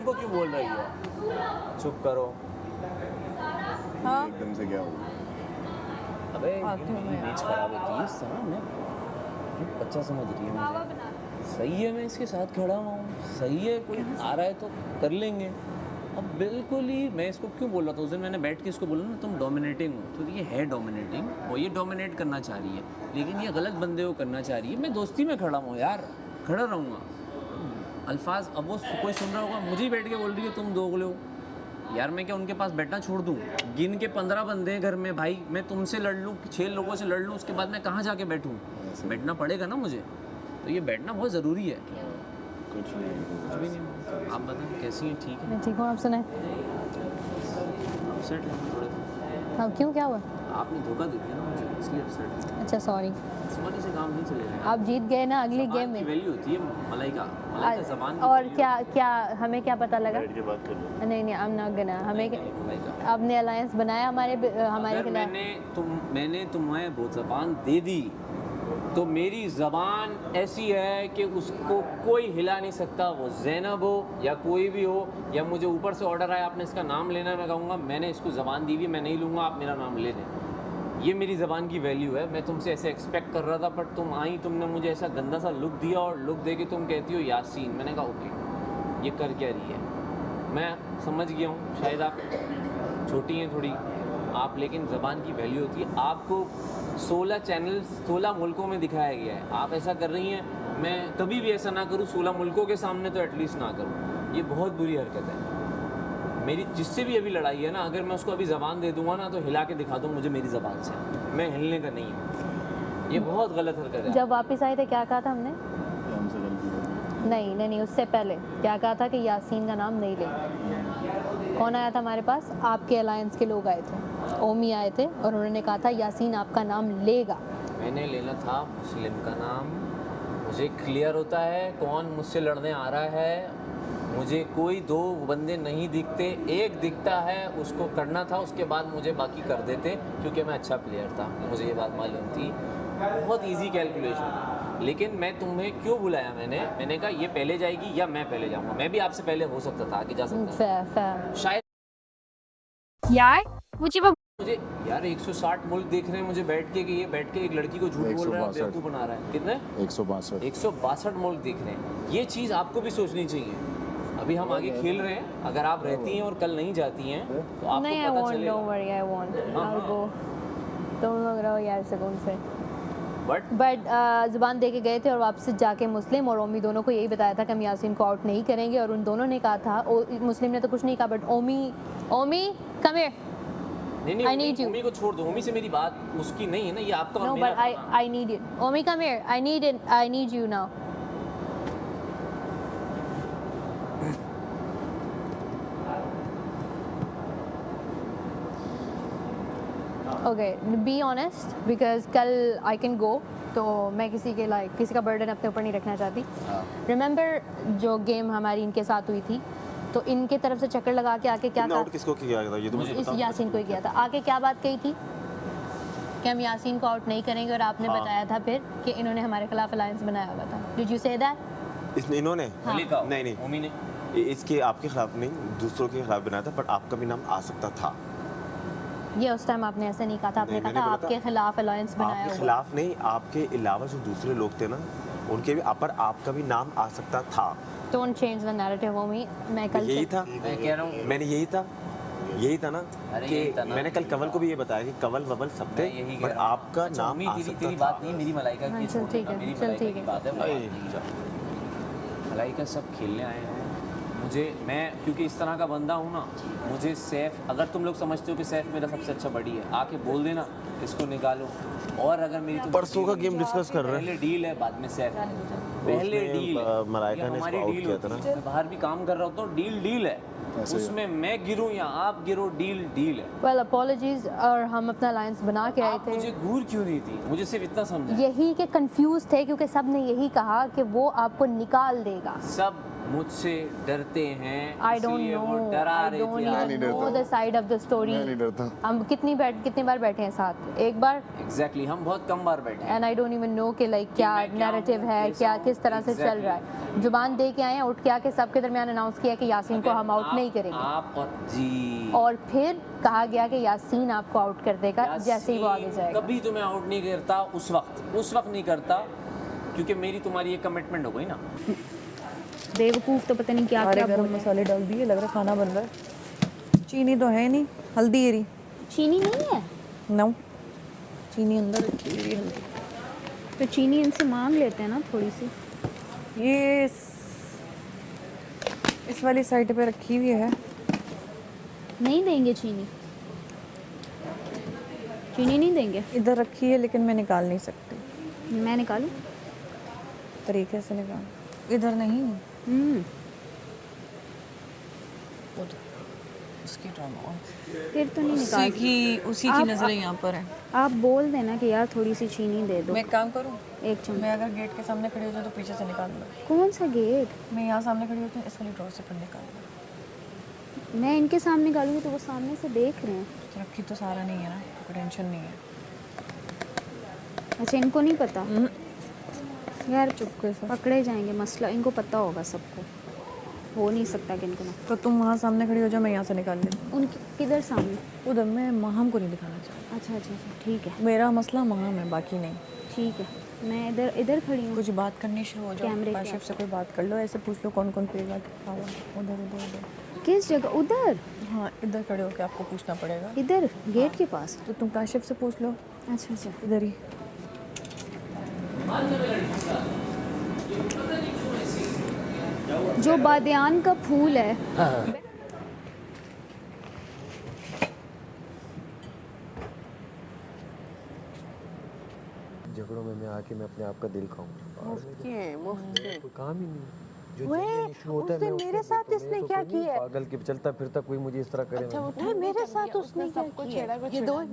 तुमको क्यों बोल रही है? चुप करो। हाँ एकदम से क्या हुआ? अबे आती हूँ मैं यार। इमेज खराब होती है इससे ना। मैं बच्चा समझ रही है मुझे। सही है, मैं इसके साथ खड़ा हुआ हूँ, सही है, कोई आ रहा है तो कर लेंगे। अब बिल्कुल ही मैं इसको क्यों बोल रहा था उस दिन, मैंने बैठ के इसको बोला ना तुम डोमिनेटिंग हो, तो ये है डोमिनेटिंग और ये डोमिनेट करना चाह रही है, लेकिन ये गलत बंदे को करना चाह रही है। मैं दोस्ती में खड़ा हूँ यार, खड़ा रहूँगा। अल्फाज अब वो कोई सुन रहा होगा, मुझे ही बैठ के बोल रही है तुम दोगले हो। यार मैं क्या उनके पास बैठना छोड़ दूँ? गिन के 15 बंदे हैं घर में भाई, मैं तुमसे लड़ लूँ, 6 लोगों से लड़ लूँ, उसके बाद मैं कहाँ जाके बैठूँ? बैठना पड़ेगा ना मुझे, तो ये बैठना बहुत ज़रूरी है। कुछ नहीं। कुछ भी नहीं। आप बताएं कैसी हैं? ठीक है? मैं ठीक हूँ, आप सुनाए। अपसेट है थोड़े। हाँ क्यों, क्या हुआ? आपने धोखा दे दिया ना मुझे, इसलिए अपसेट है। अच्छा सॉरी, सॉरी से काम नहीं चलेगा। आप जीत गए ना अगली गेम ज़बान की में। वैल्यू होती है मलाइका, मलाइका ज़बान की और value क्या क्या हमें क्या पता लगा? बैठ के बात कर लो। नहीं नहीं, आई एम नॉट गोना। हमें होती है मलाइका। आपने अलायंस बनाया हमारे अगर खिलाफ। मैंने तुम्हें वो ज़बान दे दी तो मेरी ज़बान ऐसी है कि उसको कोई हिला नहीं सकता। वो ज़ैनब हो या कोई भी हो, या मुझे ऊपर से ऑर्डर आया आपने इसका नाम लेना है, मैं कहूँगा मैंने इसको ज़बान दी हुई, मैं नहीं लूँगा, आप मेरा नाम ले लें। ये मेरी ज़बान की वैल्यू है। मैं तुमसे ऐसे एक्सपेक्ट कर रहा था, बट तुम आई, तुमने मुझे ऐसा गंदा सा लुक दिया, और लुक दे के तुम कहती हो यासीन। मैंने कहा ओके, ये कर क्या रही है? मैं समझ गया हूँ, शायद आप छोटी हैं थोड़ी आप, लेकिन ज़बान की वैल्यू होती है। आपको 16 चैनल 16 मुल्कों में दिखाया गया है, आप ऐसा कर रही हैं। मैं कभी भी ऐसा ना करूँ 16 मुल्कों के सामने, तो एटलीस्ट ना करूँ। ये बहुत बुरी हरकत है मेरी। जिससे भी अभी लड़ाई है ना, अगर मैं उसको अभी ज़बान दे दूंगा ना, तो हिला के दिखा दूँ मुझे मेरी ज़बान से, मैं हिलने का नहीं हूँ। ये बहुत गलत हरकत है। जब वापस आए थे क्या कहा था हमने? हमसे गलती हो गई। नहीं नहीं नहीं, उससे पहले क्या कहा था कि यासीन का नाम नहीं लेंगे। कौन आया था हमारे पास? आपके अलायंस के लोग आए थे, ओमी आए थे, और उन्होंने कहा था यासीन आपका नाम लेगा। मैंने लेना था मुस्लिम का नाम। मुझे क्लियर होता है कौन मुझसे लड़ने आ रहा है। मुझे कोई 2 बंदे नहीं दिखते, एक दिखता है, उसको करना था, उसके बाद मुझे बाकी कर देते, क्योंकि मैं अच्छा प्लेयर था, मुझे ये बात मालूम थी। बहुत इजी कैलकुलेशन है। लेकिन मैं तुम्हें क्यों बुलाया? मैंने कहा ये पहले जाएगी या मैं पहले जाऊँगा। मैं भी आपसे पहले हो सकता था, आगे जा सकता फेयर फेयर। था शायद। यार मुझे वो मुझे यार 160 मुल्क देख रहे हैं मुझे बैठ के, कि ये बैठ के एक लड़की को झूठ बोल रहा है, 162 बेवकूफ़ बना रहा है। कितने? 162। 162 मुल्क देख रहे हैं। ये चीज़ आपको भी सोचनी चाहिए। अभी हम आगे खेल रहे हैं, अगर आप रहती हैं और कल नहीं जाती हैं तो आपको नहीं, आई पता वॉन्ट, चलेगा। डोंट वरी, आई वॉन्ट, हाँ, आई हाँ। गो। तुम लोग रहो यार सुकून से। बट बट ज़ुबान दे के गए थे और वापस जाके मुस्लिम और ओमी दोनों को यही बताया था कि हम यासीन को आउट नहीं करेंगे, और उन दोनों ने कहा था, मुस्लिम ने तो कुछ नहीं कहा, बट ओमी कम हियर। नहीं I need you. उम्मी को छोड़ दो। उम्मी से मेरी बात उसकी नहीं है ना, ये आपका और No, मेरा but था ना। I need it. Omi, come here. I need you now. Okay, be honest, because कल I can go, तो मैं किसी का बर्डन अपने ऊपर नहीं रखना चाहती। हाँ। Remember जो गेम हमारी इनके साथ हुई थी, तो इनके तरफ से चक्कर लगा के आके क्या तुमने कहा? आउट किसको किया था ये तो मुझे इस बताओ। यासीन को ही किया था। आके क्या बात कही थी कि हम यासीन को आउट नहीं करेंगे, और आपने हाँ। बताया था फिर कि इन्होंने हमारे खिलाफ अलायंस बनाया हुआ था। Did you say that? इन्होंने हाँ। अली का नहीं, नहीं। उम्मी ने इसके आपके खिलाफ नहीं, दूसरों के खिलाफ बनाया था, बट आपका भी नाम आ सकता था। ये उस टाइम आपने ऐसे नहीं कहा था, आपने नहीं, कहा मैंने था बोला आपके था, खिलाफ अलायंस बनाया आपके हुआ। खिलाफ नहीं, आपके अलावा जो दूसरे लोग थे ना, उनके भी पर आपका भी नाम आ सकता था। Don't change the narrative, ओमी। मैं कल यही था, मैं कह रहा हूँ मैंने यही था ना अरे कि यही था ना। मैंने कल कवल को भी ये बताया कि कवल ववल सब थे, मैं यही कह बट रहा हूँ। आपका अच्छा, नाम उम्मी आ तेरी सकता तेरी था। बात नहीं, मेरी मलाइका हाँ, की चल ठीक है, मेरी चल मलाइका ठीक की है। बात है। अरे, मलाइका सब खेलने आए हैं। मैं क्योंकि इस तरह का बंदा हूँ ना, मुझे सैफ, अगर तुम लोग समझते हो कि सैफ मेरा सबसे अच्छा बड़ी है, आके बोल देना इसको निकालो। और अगर मेरी परसों का गेम डिस्कस कर रहे हैं। पहले डील है, बाद में सैफ। पहले उसमें, डील है, मलाइका ये ने हमारी इसको आउट डील किया होती था ना। है। मैं बाहर भी काम कर रहा होता हूँ, डील है। ऐसे ही है। उसमें मैं गिरूँ या आप गिरो, डील है। Well, apologies, और हम अपना अलायंस बना के आए आप थे। मुझे घूर क्यों नहीं थी? मुझे सिर्फ इतना समझा। यही के कंफ्यूज थे, क्योंकि सब ने यही कहा कि वो आपको निकाल देगा। सब मुझसे डरते हैं, I don't इसलिए वो know. डरा I रहे don't थे even नहीं know डरता। the side of the story. मैं नहीं डरता। हम कितनी बार बैठे हैं साथ, एक बार, एग्जैक्टली हम बहुत कम बार बैठे हैं। And I don't even know कि लाइक क्या मैं क्या नैरेटिव हूँ, है, कैसा क्या हूँ, किस तरह से चल रहा है। जुबान दे के आए हैं, उठ के आके सबके दरमियान अनाउंस किया कि यासीन को अगर हम आउट आप- नहीं करेंगे, आप और जी और फिर कहा गया कि यासीन आपको आउट कर देगा जैसे ही वो आगे यासीन जाएगा। कभी तुम्हें आउट नहीं करता, उस वक्त नहीं करता, क्योंकि मेरी तुम्हारी एक कमिटमेंट हो गई ना। बेवकूफ़ तो पता नहीं क्या सारे क्या गरम बोल मसाले डाल दिए, लग रहा है खाना बन रहा है। चीनी तो है नहीं, हल्दी है रही। चीनी नहीं है नो, चीनी अंदर रखी हुई है, हल्दी। तो चीनी इनसे मांग लेते हैं ना थोड़ी सी। ये इस वाली साइड पे रखी हुई है। नहीं देंगे चीनी, चीनी नहीं देंगे। इधर रखी है लेकिन मैं निकाल नहीं सकती। मैं निकालूं? तरीके से निकाल। इधर नहीं, उसकी ड्रामा फिर तो नहीं निकाल। उसी की नजरें यहाँ पर है। आप बोल देना कि यार थोड़ी सी चीनी दे दो, मैं एक काम करूँ, एक चम्मच। मैं अगर गेट के सामने खड़ी हो जाऊँ तो पीछे से निकाल लूँ। कौन सा गेट? मैं यहाँ सामने खड़ी होती हूँ, इस वाली ड्रॉर से फिर निकाल लूँ। मैं इनके सामने निकालूंगी तो वो सामने से देख रहे हैं। रखी तो सारा नहीं है ना, कोई टेंशन नहीं है। अच्छा, इनको नहीं पता यार, चुपके से। पकड़े जाएंगे, मसला इनको पता होगा सबको, हो नहीं सकता कि इनको ना। तो तुम वहाँ सामने खड़ी हो जाओ, मैं यहाँ से निकाल लेती उनके किधर सामने? हूँ। उधर मैं महम को नहीं दिखाना चाहती। अच्छा अच्छा अच्छा, ठीक है मेरा मसला महम है, बाकी नहीं। ठीक है। मैं इधर इधर खड़ी हूँ। कुछ बात करनी शुरू हो जाओ, कैमरे के काशिफ से कोई बात कर लो, ऐसे पूछ लो कौन कौन पिएगा। उधर उधर उधर। किस जगह? उधर? हाँ, इधर खड़े होकर आपको पूछना पड़ेगा। इधर गेट के पास? तो तुम काशिफ से पूछ लो, अच्छा अच्छा। इधर ही। जो बादियान का फूल है, झगड़ों में मैं आके मैं अपने आप का दिल खाऊंगा। मुफ्त के कोई काम ही नहीं है। जो वे, genuine issue होता है, उसने मैं उसको मेरे साथ देखता हूँ। इसने मैं तो क्या कोई नहीं किया है? पागल के चलता फिरता कोई मुझे इस तरह करे ना। नहीं, मेरे साथ उसने क्या किया?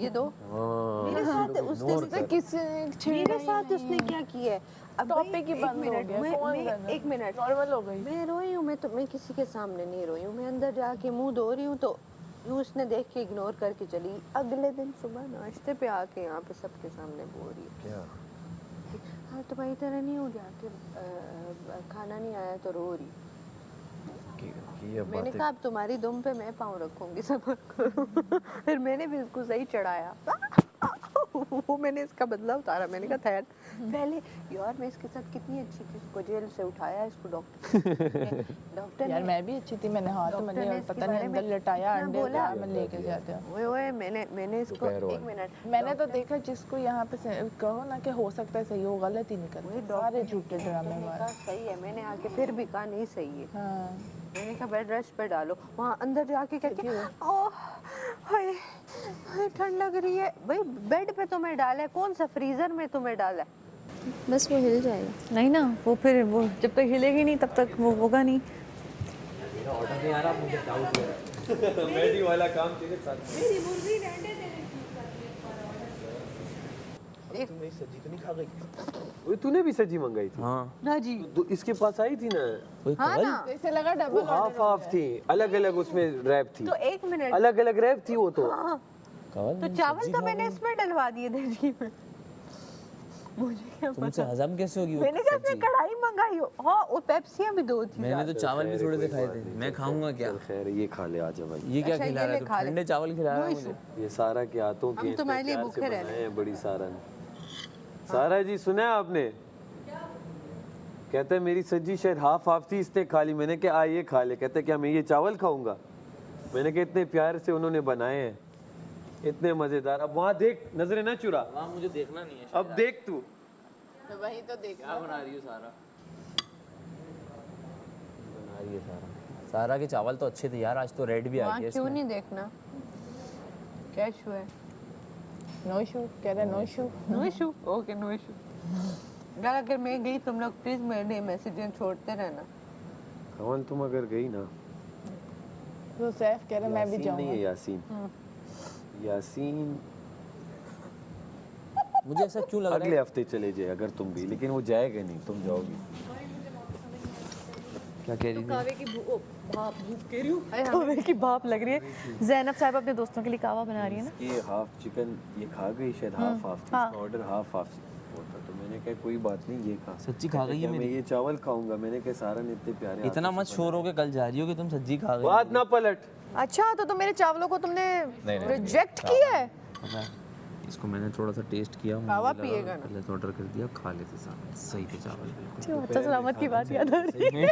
ये दो हाँ, मेरे साथ उसने ignore कर। मेरे साथ उसने क्या किया है? अब टॉपिक ही बंद हो गया। एक मिनट, नॉर्मल हो गई। मैं रोई हूँ, मैं किसी के सामने नहीं रोई हूँ। मैं अंदर जाके मुंह धो रही हूँ तो यूँ उसने देख के इग्नोर करके चली। अगले दिन सुबह नाश्ते पे आके यहाँ पे सबके सामने बोल रही है, क्या हाँ तुम्हारी तरह नहीं हो जाके खाना नहीं आया तो रो रही। की अब मैंने बातें कहा अब तुम्हारी दुम पे मैं पाँव रखूंगी, सबर करो। फिर मैंने भी उसको सही चढ़ाया। वो मैंने इसका बदला उतारा। मैंने कहा खैर, पहले यार मैं इसके साथ कितनी अच्छी थी, इसको जेल से उठाया, इसको डॉक्टर यार मैं भी अच्छी थी, मैंने हाथ डॉक्टर मैंने ने इसके पता नहीं बारे में अंदर लटाया, इतना अंडे बोला। मैं लेके जाते हैं। ओए ओए मैंने इसको दोपहर एक वाला। मिनट, मैंने तो देखा जिसको यहाँ पे कहो ना कि हो सकता है सही हो, गलत ही निकलता, सारे झूठे ड्रामे मारे। सही है। मैंने आके फिर भी कहा नहीं सही है। हाँ मैंने कहा बेड रेस्ट पे डालो। वहाँ अंदर जाके कहती है ओह हाय हाय ठंड लग रही है। भाई बेड पे तुम्हें डाला है, कौन सा फ्रीजर में तुम्हें डाला है? बस वो हिल जाएगा। नहीं ना, वो फिर वो जब तक हिलेगी नहीं तब तक वो होगा नहीं। ऑर्डर नहीं आ रहा, मुझे डाउट हो रहा है। मेडी वाला काम तेरे साथ। मेरी मुर्गी रहने दे। सब्जी तो नहीं खा गई? तूने भी सब्जी मंगाई थी? हाँ। ना जी, तो इसके पास आई थी ना? हाँ ना। जैसे लगा वो डबल हाफ हाफ थी, अलग अलग उसमें रैप थी। तो एक मिनट, अलग अलग रैप थी वो तो। हाँ। तो चावल तो मैंने इसमें डलवा दिए थे जी में। मुझे क्या तुमसे हजम कैसे होगी वो मैंने कहा इसमें कढ़ाई मंगाई हो। हाँ, और पेप्सियां भी दो थी। मैंने तो चावल भी थोड़े से खाए थे। मैं खाऊंगा क्या? चल खैर, ये खा ले आजा भाई। ये क्या अच्छा, खिला ये रहा है ले तू? खा ले। ठंडे चावल खिला रहा है मुझे। ये सारा के हाथों हम के तुम्हारे लिए प्यार से भूखे रह बनाए हैं बड़ी सारा ने। सारा जी सुना है आपने? कहते हैं मेरी सब्जी शायद हाफ हाफ थी, इसने खा ली। मैंने कहा ये खा ले। कहते क्या मैं ये चावल खाऊंगा? मैंने कहा इतने प्यार से उन्होंने बनाए हैं, इतने मजेदार। अब वहाँ देख, नजरें ना चुरा। वहाँ मुझे देखना नहीं है। अब देख तू वही तो देख क्या बना रही हो सारा? बना रही है सारा। सारा के चावल तो अच्छे थे यार, आज तो रेड भी आ वहाँ गया क्यों इसमें। नहीं देखना? क्या इशू है? नो इशू कह रहा, no issue. No issue, okay no issue. यार अगर मैं गई, तुम लोग प्लीज मेरे मैसेजेस छोड़ते रहना। कौन तुम अगर गई ना? तो सैफ कह रहा मैं भी यासीन नहीं है, जाऊंगा। यासीन। यासीन मुझे ऐसा क्यों लग रहा अगले है? हफ्ते चले जाए अगर तुम भी, लेकिन वो जाएगा नहीं, तुम जाओगी। क्या कह रही थी? कावे की भूख कह रही हूँ, कावे की भाप लग रही है। ज़ैनब साहब अपने दोस्तों के लिए कावा बना रही है ना। ये हाफ चिकन ये खा गई शायद, half half order half half होता, तो मैंने कहा कोई बात नहीं ये खा। सच्ची खा गई है मैं ये चावल खाऊंगा, मैंने कहा सारा ने इतने प्यारे इतना मत शोर हो के कल जा रही हो कि तुम सज्जी खा गई। बात ना पलट। अच्छा तो मेरे चावलों को तुमने नहीं, रिजेक्ट किया है? इसको मैंने थोड़ा सा टेस्ट किया, कावा पिएगा ना? पहले तो ऑर्डर कर दिया, खा लेते साथ, सही थे चावल। अच्छा सलामत की बात याद आ रही है।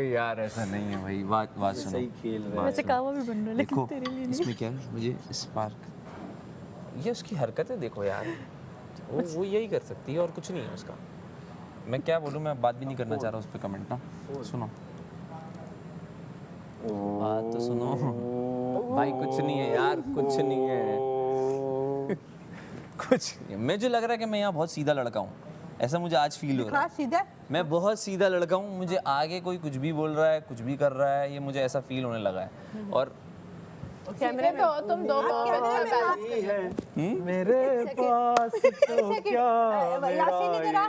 यार ऐसा नहीं है भाई, बात सुनो। सही खेल रहा है। वैसे कावा भी बन रहा है लेकिन देखो तेरे लिए नहीं। इसमें क्या है, मुझे स्पार्क, ये उसकी हरकतें देखो यार, वो यही कर सकती है और कुछ नहीं है उसका। मैं क्या बोलूँ, मैं बात भी नहीं करना चाह रहा उस पर कमेंट ना। सुनो बात तो सुनो भाई, कुछ नहीं है यार, कुछ नहीं है कुछ नहीं है। मुझे लग रहा है कि मैं यहाँ बहुत सीधा लड़का हूँ, ऐसा मुझे आज फील हो रहा है। सीधा मैं बहुत सीधा लड़का हूँ, मुझे आगे कोई कुछ भी बोल रहा है, कुछ भी कर रहा है, ये मुझे ऐसा फील होने लगा है। और कैमरे में हो तुम दो मेरे पास तो क्या यासीन इधर आ,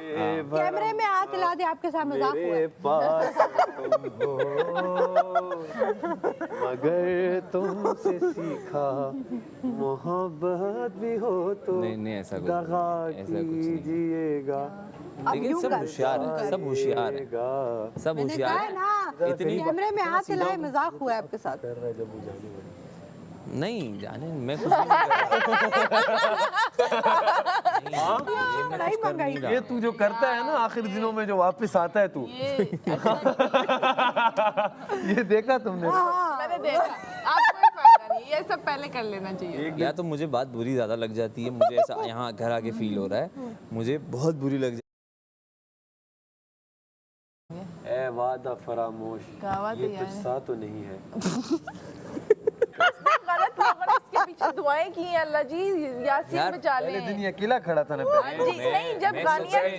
कैमरे में हाथ हिला दे, आपके साथ मजाक हुआ मेरे है। पास तुम हो, मगर तुमसे सीखा मोहब्बत भी हो तो नहीं, ऐसा कुछ दगा नहीं, ऐसा कुछ नहीं। कीजिएगा। लेकिन सब होशियार है, सब होशियार है, सब मैंने कहा होशियार है है। ना, इतनी कैमरे में हाथ हिलाए, मजाक हुआ है आपके साथ। नहीं जाने, मैं कुछ नहीं कर रहा। लड़ाई मंगाई। ये तू जो करता है ना आखिर दिनों में, जो वापस आता है तू ये देखा तुमने? मैंने देखा, आपको कोई फायदा नहीं, ये सब पहले कर लेना चाहिए। या तो मुझे बात बुरी ज़्यादा लग जाती है, मुझे ऐसा यहाँ घर आके फील हो रहा है, मुझे बहुत बुरी लग ए वादा फरामोश, कावा ये तुझसा तो नहीं है। गलत लोगों ने इसके पीछे दुआएं की हैं, अल्लाह जी यासीन यार, बचा ले। पहले दिन ये अकेला खड़ा था ना हाँ पहले। जी,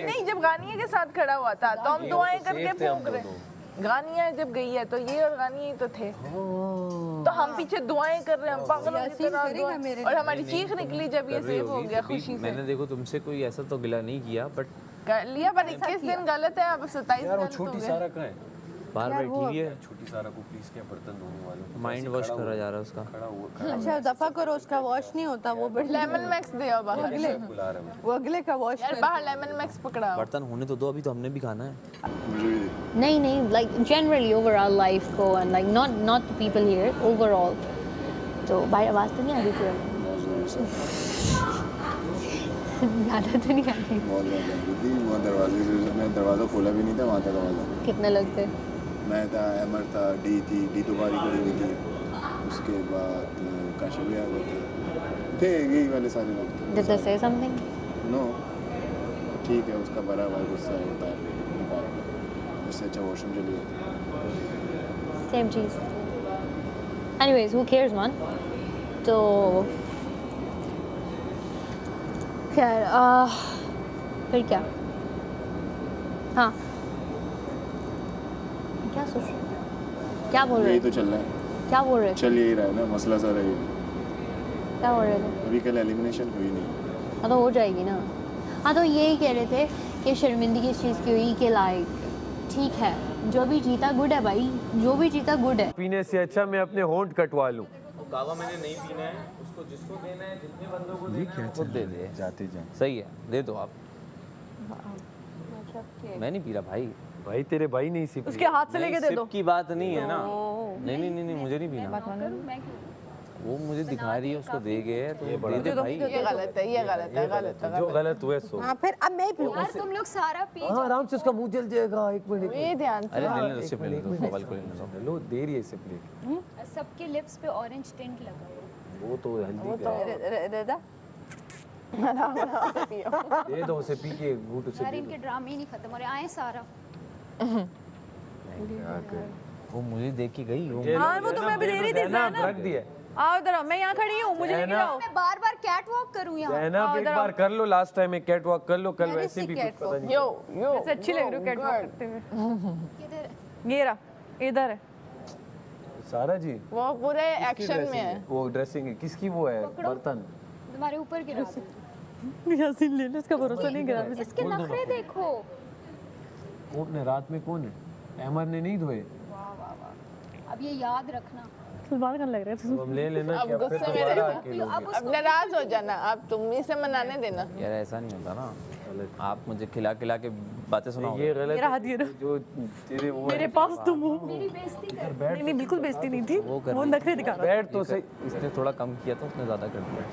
नहीं जब गानिया के साथ खड़ा हुआ था तो हम दुआएं करके फूंक रहे। गानिया जब गई है तो ये और गानिया ही तो थे, तो हम पीछे दुआएं कर रहे हैं, हम पागलों की तरह दुआएं। और हमारी चीख निकली जब ये सेव हो गया खुशी से। मैंने देखो तुमसे कोई ऐसा तो गिला नहीं किया, बट कर लिया, पर 21 दिन गलत है, अब 27 यार वो गलत हो छोटी गए। सारा कहाँ है? बाहर बैठी है, छोटी सारा को प्लीज क्या बर्तन धोने वालों माइंड वॉश करा जा रहा है उसका। खड़ा हुआ अच्छा दफा करो, उसका वॉश नहीं होता वो बड़ी लेमन मैक्स दे आओ बाहर। बुला रहा है। वो अगले का वॉश यार बाहर लेमन मैक्स पकड़ाओ। बर्तन होने तो दो, अभी तो हमने भी खाना है। नहीं लाइक जनरली ओवरऑल लाइफ को and like not the people here overall. तो भाई आवाज़ तो नहीं आ रही थी? ज़्यादा तो नहीं आ रही। बहुत ज़्यादा थी वो दरवाजे से, मैं दरवाज़ा खोला भी नहीं था वहाँ तक आवाज़। कितने लोग थे? मैं था, अमर था, डी तो बारी खड़ी हुई थी, उसके बाद काशिफ भी आ गए थे यही वाले सारे लोग। Did they say something? No ठीक है, उसका बड़ा भाई गुस्सा होता है, उससे अच्छा वॉशरूम चली जाती। Same cheese. Anyways, who cares man? तो खैर फिर क्या? हाँ क्या सोच रहे हो? क्या बोल रहे यही हो? तो चल रहा है, क्या बोल रहे थे? चल यही रहा है ना, मसला सारा यही। क्या बोल रहे थे? अभी कल एलिमिनेशन हुई नहीं। हाँ तो हो जाएगी ना। हाँ तो यही कह रहे थे कि शर्मिंदगी इस चीज़ की हुई कि लाइक ठीक है, जो भी जीता गुड है भाई, जो भी जीता गुड है। पीने से अच्छा मैं अपने होंठ कटवा लूं। कावा मैंने नहीं पीना है, उसको जिसको देना है, जितने बंदों को देना है खुद दे दे। जाते जाए सही है, दे दो आप। मैं नहीं पी रहा भाई, भाई तेरे भाई नहीं सी उसके हाथ से लेके दे दो। सिप की बात नहीं है ना। नहीं मुझे नहीं पीना। वो मुझे दिखा रही है, उसको दे गए तो दे दे भाई। ये गलत है, ये गलत है, गलत है, जो गलत हुए सो। हाँ फिर अब मैं भी यार तुम लोग सारा पी हाँ आराम से उसका मुंह जल जाएगा। एक मिनट ये ध्यान से। अरे ले लो, सिप ले लो, मोबाइल को ले लो। लो दे रही है सिप लेके। सबके लिप्स पे ऑरेंज टिंट लगा हुआ है। वो तो हल्दी का है। रेदा दे दो उसे, पी के घूट उसे यार दे इनके ड्रामे ही नहीं खत्म हो रहे। आए सारा वो मुझे देख के गई वो। हाँ वो तुम्हें भी दे रही थी ना रख दिया। आओ इधर, मैं यहाँ खड़ी हूँ, मुझे लेके जाओ। मैं बार बार कैट वॉक करूँ यहाँ? जैनब एक बार कर लो, लास्ट टाइम एक कैट वॉक कर लो, कल वैसे भी कुछ पता नहीं। यो ऐसे अच्छी लग रही हो कैट वॉक करते हुए। किधर? ये रहा, इधर है। सारा जी वो पूरे किसकी एक्शन में dressing है। वो ड्रेसिंग है किसकी? वो है बर्तन। तुम्हारे ऊपर गिरा दो। यासीन ले लो, इसका भरोसा नहीं करा। इसके नखरे देखो। कौन है रात में? कौन है? अहमद ने नहीं धोए। अब ये याद रखना। सलमान खान लग रहा है। तो हम ले लेना अब कि अब फिर गुस्से में दोबारा रहना। आके लोगे। अब नाराज हो जाना, आप तुम ही से मनाने देना। यार ऐसा नहीं होता ना, आप मुझे खिला खिला के बातें सुनाओगे। ये गलत मेरा है। हाथ ये ना। जो तेरे वो मेरे है। पास तुम हो। नहीं नहीं बिल्कुल बेइज्जती नहीं थी, वो नखरे दिखा रहा बैठ तो सही। इसने थोड़ा कम किया था, उसने ज्यादा कर दिया।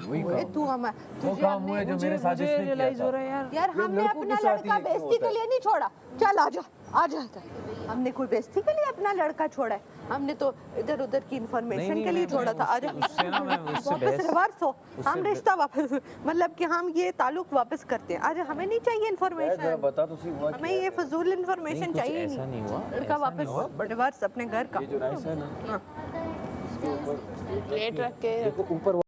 वही ओए, काम तू हम वो काम हुआ है जो मेरे साथ इसने किया था। यार हमने लड़कों अपना के साथ ही लड़का ऐसा बेइज्जती होता के लिए नहीं छोड़ा। चल आजा आजा इधर। हमने कोई बेइज्जती के लिए अपना लड़का छोड़ा है? हमने तो इधर उधर की इंफॉर्मेशन के लिए छोड़ा था। आजा उससे ना मैं उससे वापस रिवर्स हो, हम रिश्ता वापस मतलब कि हम ये ताल्लुक वापस करते हैं। आजा, हमें नहीं चाहिए जरा इंफॉर्मेशन, बता तो सही हुआ हमें ये फजूल इंफॉर्मेशन कुछ चाहिए ऐसा नहीं हुआ, लड़का वापस रिवर्स अपने घर का। ये जो राइस है ना हाँ। प्लेट रख के देखो ऊपर